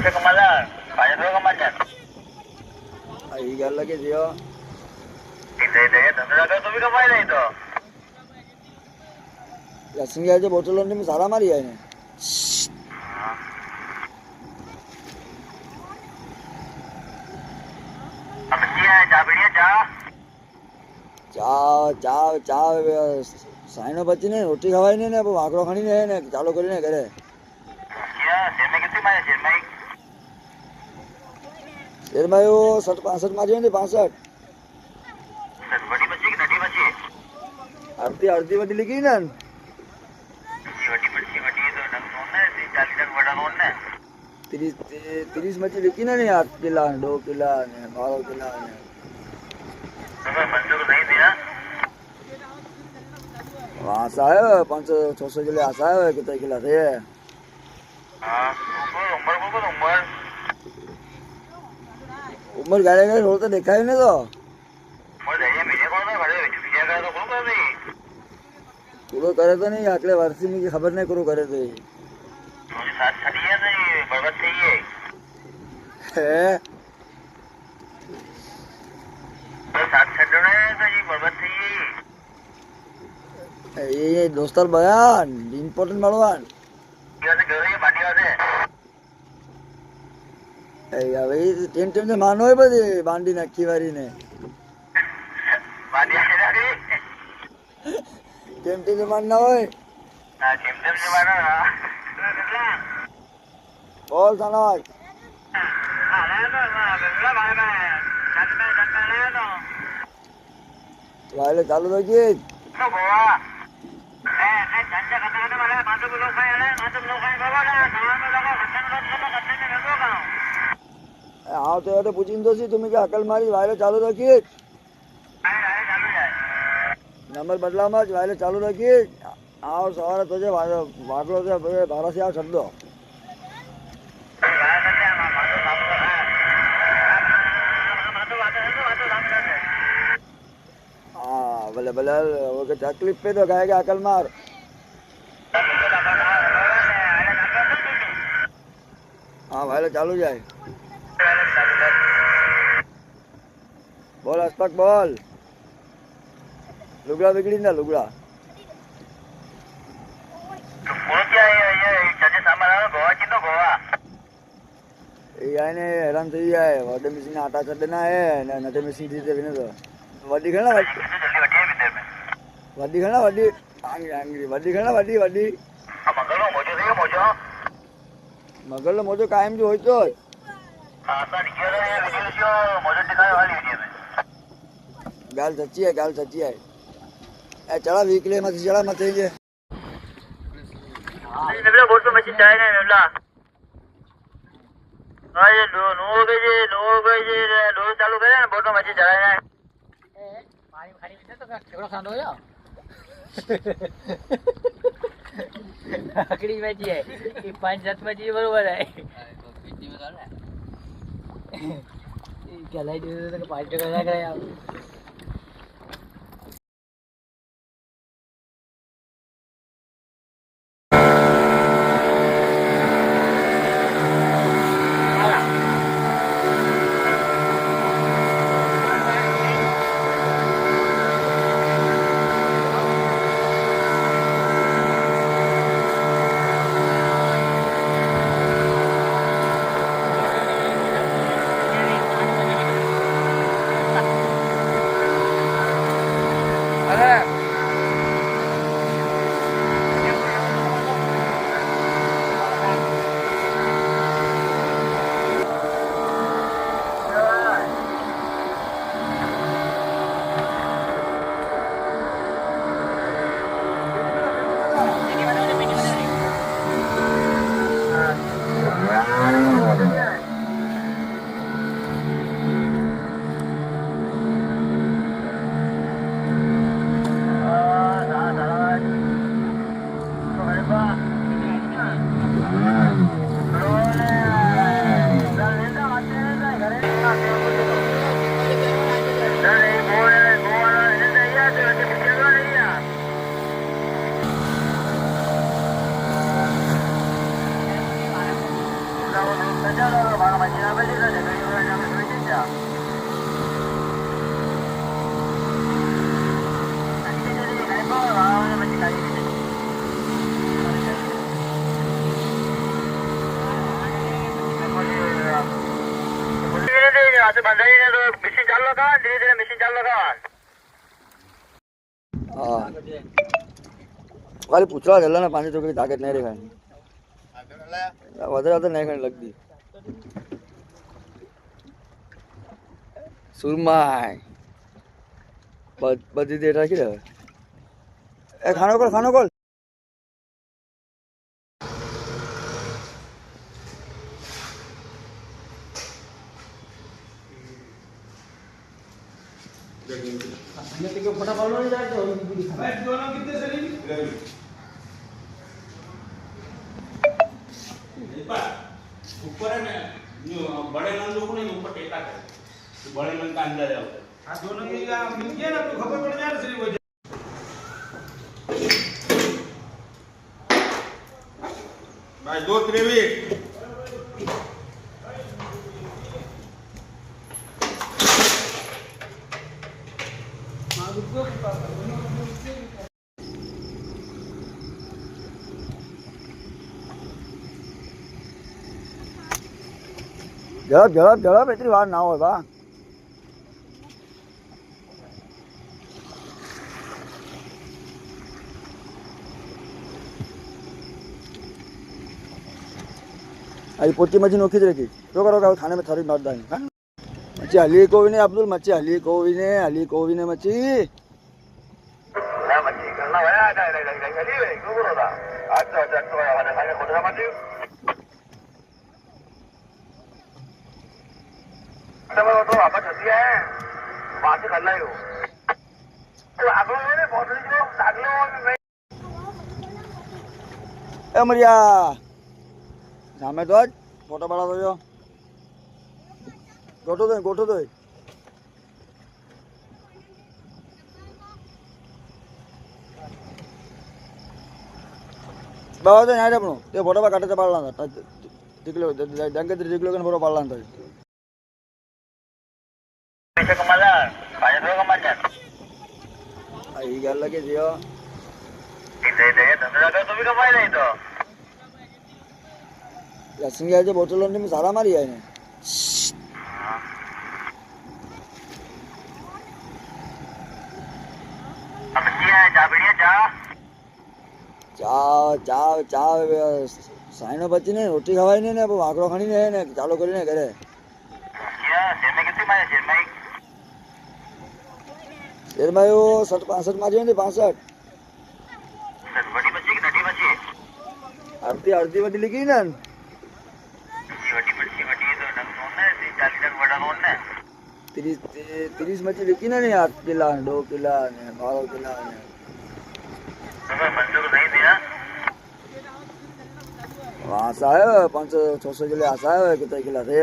पैसे कमाला पाहिजे तो कमाच्या आई गल्ला के दियो इथे इथे धंदा कर तुम्ही कमायला इथं लसिंगाच्या बोटलोंनी मी सारा मारी आहे अब है चा बढ़िया चा ચા સાઈનો પછી ને રોટી ખવાય ને ભાખરો ખાણી ને ચાલુ કરીને ઘરે क्या शेर में कितनी मारे शेर में શેરમાં એવો 60-65 માર્યો ને 65 बड़ी बच्ची की नटी बच्ची અડધી વડી લીધી ને बड़ी बच्ची बड़ी तो नंग नोन है 40 तक बड़ा नोन है 30 મચી લીધી ને 8 કિલા 2 કિલા ને 12 કિલા ને तो मंजूर नहीं दिया આશા આવ્યો 500-600 કિલો આશા આવ્યો કેટલા કિલા છે हाँ उम्र ઉંમર ગાડે ગાડે રોડ તો દેખાયું ને તો उम्र जाइए मेरे को ना बड़े विजय का तो कौन कर रही પૂરો કરે તો નહીં આટલે વર્ષથી ની ખબર નહીં પૂરો કરે તો मुझे साथ छड़ी है नहीं बर्बाद चाहिए હે साथ छड़ने तो ये बर्बाद चाहिए એ દોસ્તાર બયાન ઇમ્પોર્ટન્ટ મળવાન कैसे कर रही है बाटी वाले હવે ટેન્શન ને માનો હોય બધી બાંડી નાખી વારીને बाटी आने लगी ટેન્શન માન ના હોય हाँ चिमटे से मारो ना कितना બોલ સનાજ हाँ ले लो ना कितना भाई मैं जन में ले लो વાલે ચાલુ તો ગીત तो गोवा जन से खतरा वाला मातो को लोग खाए ना मातो लोग खाए गोवा ना सामान में लोगों खतरे में लोगों का હા તો એ તો પૂછીને તો તમે કે અકલ મારી વાયલે ચાલુ રાખી आए चालू जाए નંબર બદલામાં જ વાયલે ચાલુ રાખી આવો સવારે તો જે વાગલો છે બારાથી આવ શબ્દો હા ભલે ભલે હવે તકલીફ પે તો ગાય કે અકલ માર હા વાયલે ચાલુ જાય બોલ અસ્તક બોલ લુગડા બીગડી ના લુગડા એ આને હેરાન થઈ જાય વડે મિશીન આટા ચડે ના હે ને નટે મિશીન થી વિને તો વડી ઘણા વડી ઘણા વડી આંગરી વડી ઘણા વડી મગરનો મોજો કાયમ જો હોય તો ગાલ સચ્ચી હે એ ચડા વીકલે માંથી ચડા મત થઈ જાય बोल तो मशीन जाए नहीं मेमला हाँ ये नो चालू करे ना बोल तो मशीन चलाए ना पानी खाली में तो केवड़ा खांडो या आखिरी में जी है ये 5-7 में जी बरोबर है पीटी में डाल क्या लाई दे तो 5 टका लग रहा है Bravo, ચાલો મારા મશીન આપી દીધો છે ઘણી વાર અમે જોઈ દીધા મશીન ચાલુ લગાવવા ધીરે ધીરે મશીન ચાલુ લગાવવા હા ખાલી પૂછવા જલ્લા ને 5 ચોકડી તાકાત નહીં રેખાય વધારે નહીં ખાઈ લગતી સુરમાય બધી that rakhi they A ખાનો call ऊपर है ना बड़े नंदों को नहीं ऊपर टेका कर तो बड़े नंद का अंदर जाओ हाँ दोनों की मिल गया ना तो खबर पड़ जाए ना सिर्फ भाई 2 त्रेवी ઝડપ એટલી વાર ના હોય બા अभी पोटी मच्छी नोखी रखी रोका खाने में थोड़ी मार दाएंगे मच्छी हली को भी नहीं अब्दुल मच्छी हली को भी नहीं मच्छी करना भैया क्यों बोलो था अच्छा खाने खुद मच्छी तो वापस होती है वहां से करना ही हो तो आप लोगों ने बहुत ए मरिया સામે તો જ ફોટો પાડો તો ગોઠો દો બાબા તો ન્યાય આપણું તે ફોટો કાઢે તો પાડલા હતા ટીકલો ડંગેત્રી ટીકલો કે ફોટો પાડલા હતા पैसे कमाला पाँच रुपये कमाचा એ ગાલ લાગે છે इधर धंधा कर तो भी कमाई नहीं तो સિંગા જે બોટલો ની સારા મારી આય ને अब क्या चा बढ़िया चा ચા સાઈનો પછી ને રોટી ખવાય ને વાકડો ખાણી ને ચાલુ કરીને ઘરે क्या शेर में कितनी मारे शेर में એમાં એવો 65 માર્યો ને 65 बड़ी बच्ची की नटी बच्ची અડધી બધી લીધી ને बड़ी तो नंग नोन है 40 नंग बड़ा नोन है 30 મચ્છી લીધી ને 8 કિલા 2 કિલા ને 12 કિલા ને बच्चों को नहीं दिया वहाँ से आए 500-600 किलो आशा है कितने किला थे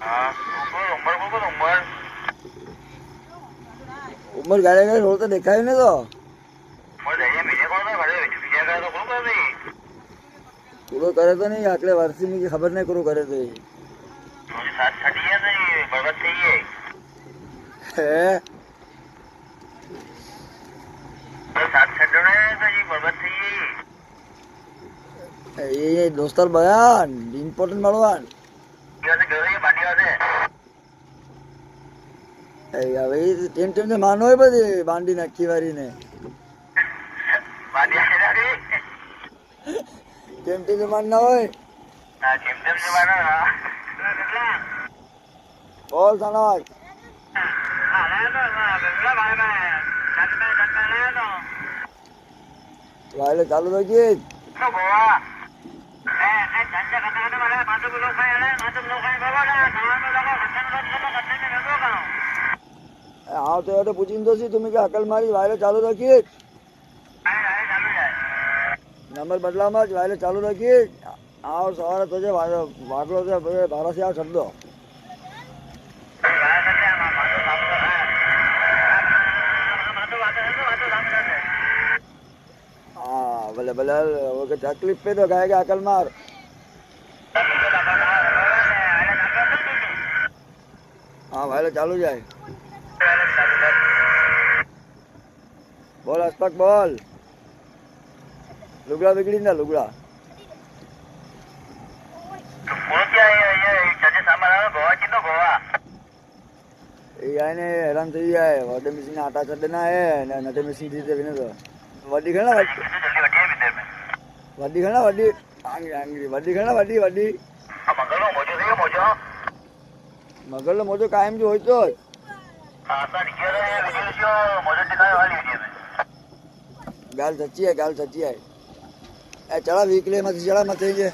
हाँ उम्र उम्र गाड़े गए रोड तो देखा ही नहीं तो उम्र जाइए महीने कौन है बड़े विजय करे तो कौन कर रही पूरो करे तो नहीं अगले वर्ष में की खबर नहीं करो करे तो मुझे साथ छठी है नहीं बर्बाद चाहिए है साथ छठने तो ये बर्बाद चाहिए ये दोस्तर बयान इम्पोर्टेंट મળવાન कैसे कर रही है बाटी वाले હવે ટેમ ને માનો હોય બધી બાંડી નાખી વારી ને बाटी आने लगी ટેમ ને માન ના હોય हाँ चिमटम से बाना ना બોલ સનોજ हाँ ले तो बेगला भाई मैं जट में ले तो વાલે ચાલુ રાખી तो गोवा धंधा करने वाला माधव लोग खाए बाबा ना सामान में लगा खट्टन में लगो गाँव હા તો એ પૂછીને તો તમે કે અકલ મારી વાયરે ચાલુ રાખી चालू जाए નંબર બદલામાં જ વાયરે ચાલુ રાખી આવ સવારે તો જે વાગલો છે ભારત આવ શબ્દો હા ભલે ભલે તકલીફ પે તો ગાય કે અકલ માર કાલે ચાલુ જાય. બોલ હસ્તક બોલ. લુગડા બીગડી ના લુગડા. એ આને હેરાન થઈ જાય. વડે મિશીન આટા ચડે ના હે ને નટે મિશીન થી વિને તો વડી ઘણા વડી ઘણા વડી આંગરી વડી ઘણા વડી મગરનો મોજો કાયમ જો હોય તો ગાલ સચ્ચી હે એ ચલા વીકલે માંથી ચલા મત થઈ જાય.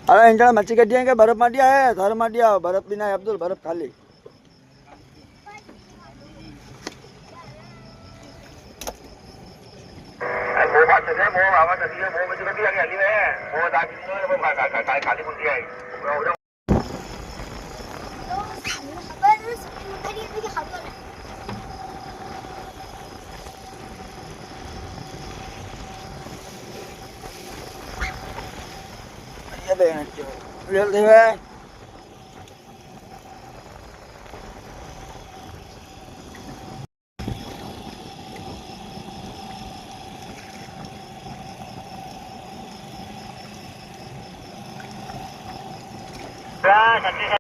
अरे इंजन मच्छी कटी है क्या बर्फ माटिया है थर माटिया बर्फ भी ना है अब्दुल बर्फ खाली real thế về સત્રીસ